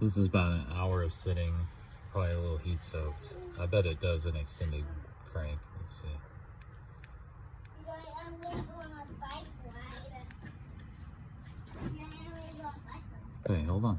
This is about an hour of sitting, probably a little heat soaked. I bet it does an extended crank. Let's see. I'm going to go on a bike ride. Yeah, I'm going to go on a bike ride. Okay, hold on.